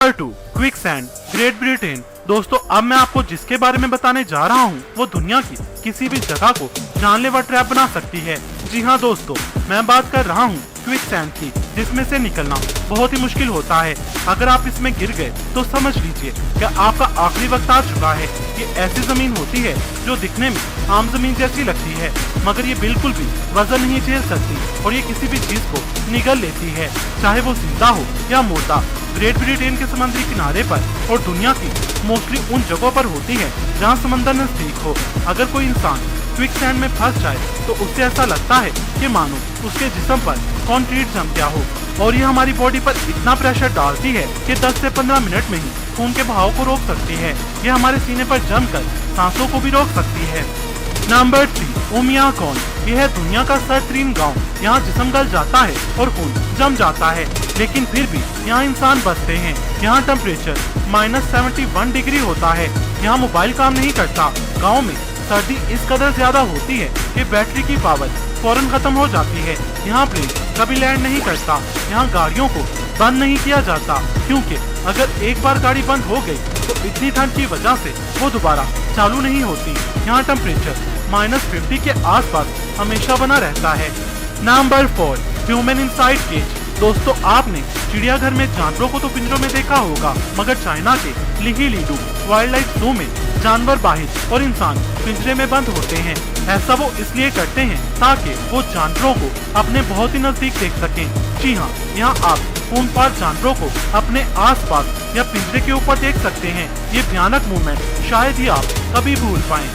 Number 2, quick sand, great Britain. दोस्तों अब मैं आपको जिसके बारे में बताने जा रहा हूँ वो दुनिया की किसी भी जगह को जानलेवा ट्रैप बना सकती है। जी हाँ दोस्तों, मैं बात कर रहा हूँ क्विक सैंड की, जिसमें से निकलना बहुत ही मुश्किल होता है। अगर आप इसमें गिर गए तो समझ लीजिए कि आपका आखिरी वक्त आ चुका है। ये ऐसी जमीन होती है जो दिखने में आम जमीन जैसी लगती है, मगर ये बिल्कुल भी वजन नहीं झेल सकती और ये किसी भी चीज को निगल लेती है, चाहे वो जिंदा हो या मुर्दा। ग्रेट ब्रिटेन के समुद्री किनारे पर और दुनिया की मोस्टली उन जगहों पर होती है जहाँ समंदर नजदीक हो। अगर कोई इंसान क्विक सैंड में फंस जाए तो उससे ऐसा लगता है कि मानो उसके जिस्म पर कंक्रीट जम गया हो, और ये हमारी बॉडी पर इतना प्रेशर डालती है कि 10 से 15 मिनट में ही खून के बहाव को रोक सकती है। ये हमारे सीने पर जमकर सांसों को भी रोक सकती है। नंबर 3, उमियाकॉन। यह है दुनिया का सर्दतरीन गांव। यहाँ जिस्म गल जाता है और खून जम जाता है, लेकिन फिर भी यहाँ इंसान बचते हैं। यहाँ टेम्परेचर -71 डिग्री होता है। यहाँ मोबाइल काम नहीं करता। गांव में सर्दी इस कदर ज्यादा होती है कि बैटरी की पावर फौरन खत्म हो जाती है। यहाँ प्लेन कभी लैंड नहीं करता। यहाँ गाड़ियों को बंद नहीं किया जाता, क्योंकि अगर एक बार गाड़ी बंद हो गई तो इतनी ठंड की वजह से वो दोबारा चालू नहीं होती। यहाँ टेम्परेचर -50 के आसपास हमेशा बना रहता है। Number 4, human inside cage. दोस्तों आपने चिड़ियाघर में जानवरों को तो पिंजरों में देखा होगा, मगर चाइना के लिही लीडू वाइल्ड लाइफ जू में जानवर बाहर और इंसान पिंजरे में बंद होते हैं। ऐसा वो इसलिए करते हैं ताकि वो जानवरों को अपने बहुत ही नजदीक देख सकें। जी हाँ, यहाँ आप खून पार जानवरों को अपने आसपास या पिंजरे के ऊपर देख सकते हैं। ये भयानक मूवमेंट शायद ही आप कभी भूल पाएं।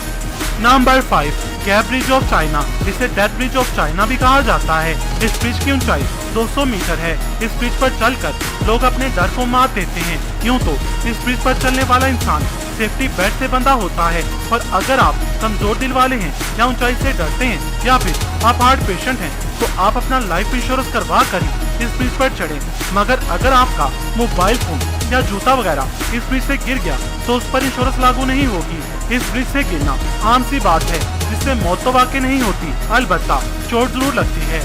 Number 5, gap bridge of China, जिसे डेथ ब्रिज ऑफ चाइना भी कहा जाता है। इस ब्रिज की ऊंचाई 200 मीटर है। इस ब्रिज पर चलकर लोग अपने डर को मात देते हैं। यूँ तो इस ब्रिज पर चलने वाला इंसान सेफ्टी बेल्ट से बंधा होता है, पर अगर आप कमजोर दिल वाले हैं या ऊंचाई से डरते हैं या फिर आप हार्ट पेशेंट हैं तो आप अपना लाइफ इंश्योरेंस करवा कर ही इस ब्रिज पर चढ़ें। मगर अगर आपका मोबाइल फोन या जूता वगैरह इस ब्रिज से गिर गया तो उस पर इंश्योरेंस लागू नहीं होगी। इस ब्रिज से गिरना आम सी बात है, जिससे मौत तो वाकई नहीं होती, अलबत्ता चोट जरूर लगती है।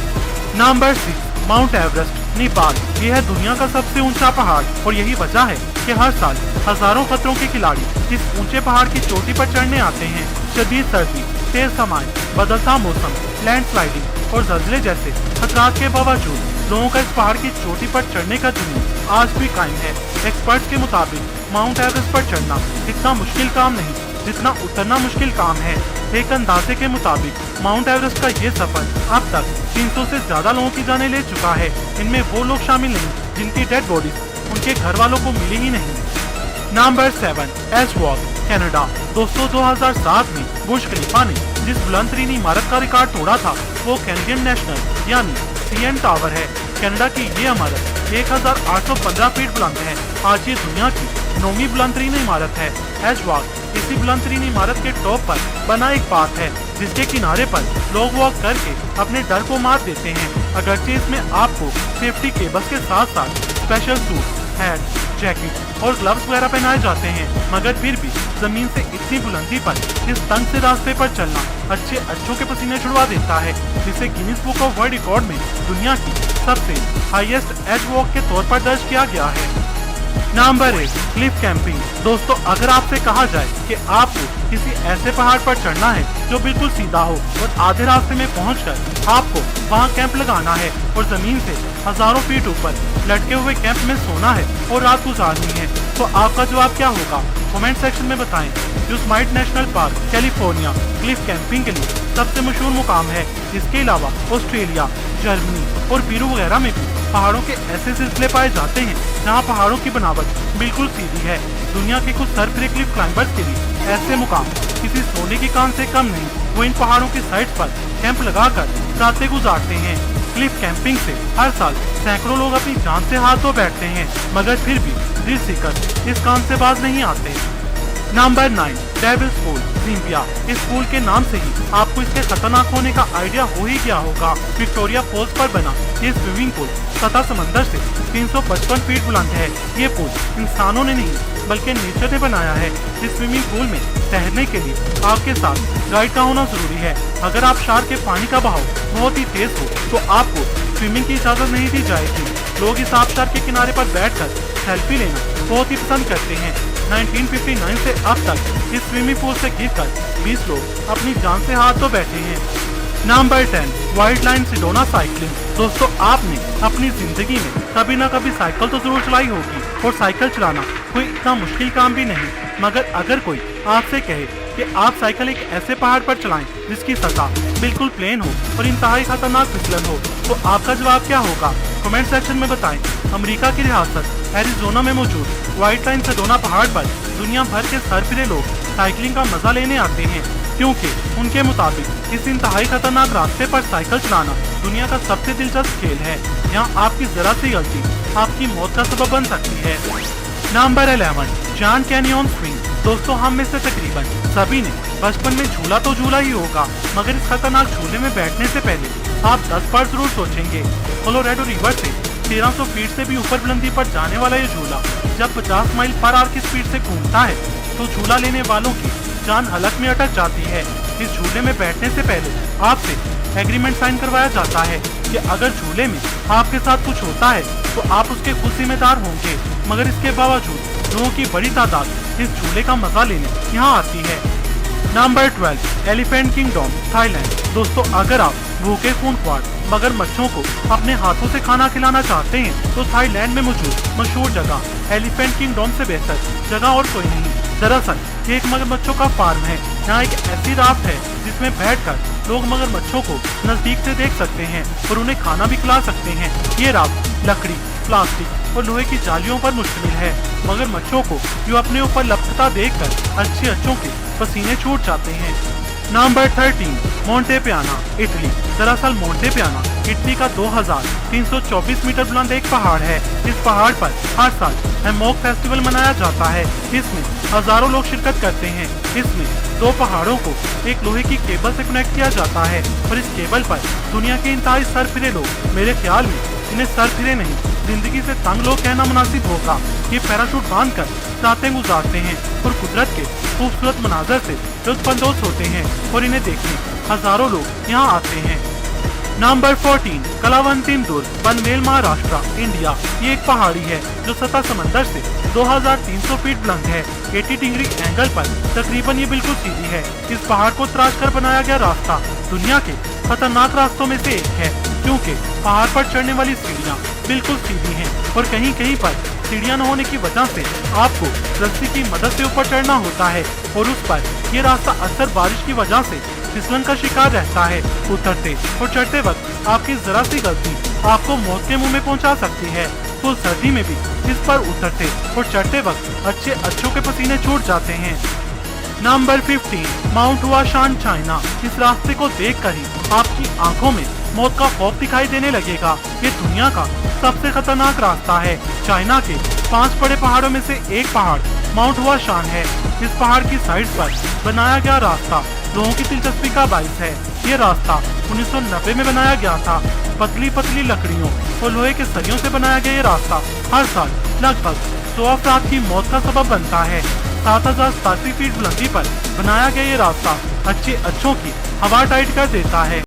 Number 6, mount Everest, Nepal. यह है दुनिया का सबसे ऊंचा पहाड़ और यही वजह है कि हर साल हजारों खतरों के खिलाड़ी इस ऊंचे पहाड़ की चोटी पर चढ़ने आते हैं। शदीद सर्दी, तेज हवाएं, बदलता मौसम, लैंडस्लाइडिंग और जल्जले जैसे खतरात के बावजूद लोगों का इस पहाड़ की चोटी पर चढ़ने का जुनून आज भी कायम है। एक्सपर्ट्स के मुताबिक माउंट एवरेस्ट पर चढ़ना इतना मुश्किल काम नहीं जितना उतरना मुश्किल काम है। एक अंदाजे के मुताबिक माउंट एवरेस्ट का ये सफर अब तक 300 से ज्यादा लोगों की जानें ले चुका है। इनमें वो लोग शामिल नहीं जिनकी डेड बॉडीज उनके घर वालों को मिली ही नहीं। नंबर 7, एशवॉक, कनाडा। दोस्तों 2007 में बुर्ज खलीफा ने जिस बुलंदतरीन इमारत का रिकॉर्ड तोड़ा था वो कैनेडियन नेशनल यानी CN टावर है। कनाडा की ये इमारत 1815 फीट बुलंद है। आज ये दुनिया की 9वीं बुलंदतरीन इमारत है। एशवॉक इसी बुलंदतरीन इमारत के टॉप पर बना एक पार्क है, जिसके किनारे पर लोग वॉक करके अपने डर को मात देते हैं। अगरचे इसमें आपको सेफ्टी केबल्स के साथ साथ स्पेशल सूट, हैट, जैकेट और ग्लव्स वगैरह पहनाए जाते हैं, मगर फिर भी जमीन से इतनी बुलंदी पर इस तंग से रास्ते पर चलना अच्छों के पसीने छुड़वा देता है, जिसे Guinness book of world record में दुनिया की सबसे हाईएस्ट एज वॉक के तौर पर दर्ज किया गया है। Number 8, Cliff camping. दोस्तों अगर आपसे कहा जाए कि आपको किसी ऐसे पहाड़ पर चढ़ना है जो बिल्कुल सीधा हो और आधे रास्ते में पहुंचकर आपको वहां कैंप लगाना है और जमीन से हजारों फीट ऊपर लटके हुए कैंप में सोना है और रात गुजारनी है, तो आपका जवाब क्या होगा? कमेंट सेक्शन में बताएं। Yosemite national park, California, Cliff camping के लिए सबसे मशहूर मुकाम है। इसके अलावा ऑस्ट्रेलिया, जर्मनी और पेरू वगैरह में भी पहाड़ों के ऐसे सिलसिले पाए जाते हैं जहां पहाड़ों की बनावट बिल्कुल सीधी है। दुनिया के कुछ सरफरे क्लिफ क्लाइंबर्स के लिए ऐसे मुकाम किसी सोने की कान से कम नहीं। वो इन पहाड़ों की साइड पर कैंप लगाकर रातें गुजारते हैं। क्लिफ कैंपिंग से हर साल सैकड़ों लोग अपनी जान से हाथ धो बैठते हैं, मगर फिर भी थ्रिल सीकर इस काम से बाज नहीं आते। Number 9, Devil's Pool, Zambia. इस पूल के नाम से ही आपको इसके खतरनाक होने का आइडिया हो ही गया होगा। विक्टोरिया फॉल्स पर बना ये स्विमिंग पूल सतह समंदर से 355 फीट बुलंद है। ये पूल इंसानों ने नहीं बल्कि नेचर ने बनाया है। इस स्विमिंग पूल में तैरने के लिए आपके साथ गाइड का होना जरूरी है। अगर आप शार के पानी का बहाव बहुत ही तेज हो तो आपको स्विमिंग की इजाजत नहीं दी जाएगी। लोग इस आबशार के किनारे पर बैठकर सेल्फी लेना बहुत ही पसंद करते हैं। 1959 से अब तक इस स्विमिंग पूल से गिरकर 20 लोग अपनी जान से हाथ धो बैठे हैं। Number 10, white line Sedona cycling. दोस्तों, आपने अपनी जिंदगी में कभी न कभी साइकिल तो जरूर चलाई होगी, और साइकिल चलाना कोई इतना मुश्किल काम भी नहीं। मगर अगर कोई आपसे कहे कि आप साइकिल एक ऐसे पहाड़ पर चलाएं जिसकी सतह बिल्कुल प्लेन हो और इंतहाई खतरनाक फिसलन हो, तो आपका जवाब क्या होगा? कमेंट सेक्शन में बताएं। अमेरिका की रियासत एरिजोना में मौजूद व्हाइट लाइन सिडोना पहाड़ पर दुनिया भर के सरफिरे लोग साइकिलिंग का मजा लेने आते हैं, क्योंकि उनके मुताबिक इस इंतहाई खतरनाक रास्ते पर साइकिल चलाना दुनिया का सबसे दिलचस्प खेल है। यहाँ आपकी जरा सी गलती आपकी मौत का सबब बन सकती है। Number 11, giant canyon swing. दोस्तों, हम में से तकरीबन सभी ने बचपन में झूला तो झूला ही होगा, मगर इस खतरनाक झूले में बैठने से पहले आप 10 बार जरूर सोचेंगे। कोलोराडो रिवर से 1300 फीट से भी ऊपर बुलंदी पर जाने वाला ये झूला जब 50 माइल पर आवर की स्पीड से घूमता है तो झूला लेने वालों की जान हलक में अटक जाती है। इस झूले में बैठने से पहले आपसे एग्रीमेंट साइन करवाया जाता है कि अगर झूले में आपके साथ कुछ होता है तो आप उसके खुद जिम्मेदार होंगे। मगर इसके बावजूद लोगों की बड़ी तादाद इस झूले का मजा लेने यहाँ आती है। Number 12, elephant kingdom Thailand. दोस्तों, अगर आप भूखे खूंखार मगरमच्छों को अपने हाथों से खाना खिलाना चाहते हैं तो थाईलैंड में मौजूद मशहूर जगह एलिफेंट किंगडम से बेहतर जगह और कोई नहीं। दरअसल ये एक मगरमच्छों का फार्म है। यहाँ एक ऐसी राफ्ट है जिसमें बैठकर लोग मगरमच्छों को नजदीक से देख सकते हैं और उन्हें खाना भी खिला सकते हैं। ये राफ्ट लकड़ी, प्लास्टिक और लोहे की जालियों पर मुश्तमिल है। मगरमच्छों को जो अपने ऊपर लपकता देखकर अच्छे अच्छों के पसीने छूट जाते हैं। नंबर 13, मोंटे पियाना इटली। दरअसल मोंटे पियाना इटली का 2324 मीटर बुलंद एक पहाड़ है। इस पहाड़ पर हर साल हैमॉक फेस्टिवल मनाया जाता है। इसमें हजारों लोग शिरकत करते हैं। इसमें 2 पहाड़ों को एक लोहे की केबल से कनेक्ट किया जाता है और इस केबल पर दुनिया के इंतहाई सरफिरे लोग, मेरे ख्याल में इन्हें सरफिरे नहीं जिंदगी से तंग लोग कहना मुनासिब होगा, ये पैराशूट बांधकर रातें गुजारते हैं और कुदरत के खूबसूरत मनाजर से लुत्फानंदोज होते हैं और इन्हें देखने हजारों लोग यहाँ आते हैं। नंबर 14, कलावंतीन दुर्ग, पनवेल, महाराष्ट्र, इंडिया। ये एक पहाड़ी है जो सतह समंदर से 2300 फीट बुलंद है। 80 डिग्री एंगल पर तकरीबन ये बिल्कुल सीधी है। इस पहाड़ को तराश कर बनाया गया रास्ता दुनिया के खतरनाक रास्तों में से एक है, क्योंकि पहाड़ पर चढ़ने वाली सीढ़ियाँ बिल्कुल सीधी हैं और कहीं कहीं पर सीढ़ियाँ न होने की वजह से आपको रस्सी की मदद से ऊपर चढ़ना होता है और उस पर ये रास्ता अक्सर बारिश की वजह से फिसलन का शिकार रहता है। उतरते और चढ़ते वक्त आपकी जरा सी गलती आपको मौत के मुंह में पहुंचा सकती है। तो सर्दी में भी इस पर उतरते और चढ़ते वक्त अच्छे अच्छों के पसीने छूट जाते हैं। Number 15, mount Huashan, China. इस रास्ते को देखकर ही आपकी आंखों में मौत का खौफ दिखाई देने लगेगा। ये दुनिया का सबसे खतरनाक रास्ता है। चाइना के 5 बड़े पहाड़ों में से एक पहाड़ माउंट हुआशान है। इस पहाड़ की साइड पर बनाया गया रास्ता लोगों की दिलचस्पी का बाइस है। ये रास्ता 1990 में बनाया गया था। पतली पतली लकड़ियों और लोहे के सरियों से बनाया गया ये रास्ता हर साल लगभग 100 अफराद की मौत का सबब बनता है। 7087 फीट बुलंदी पर बनाया गया ये रास्ता अच्छे अच्छों की हवा टाइट कर देता है।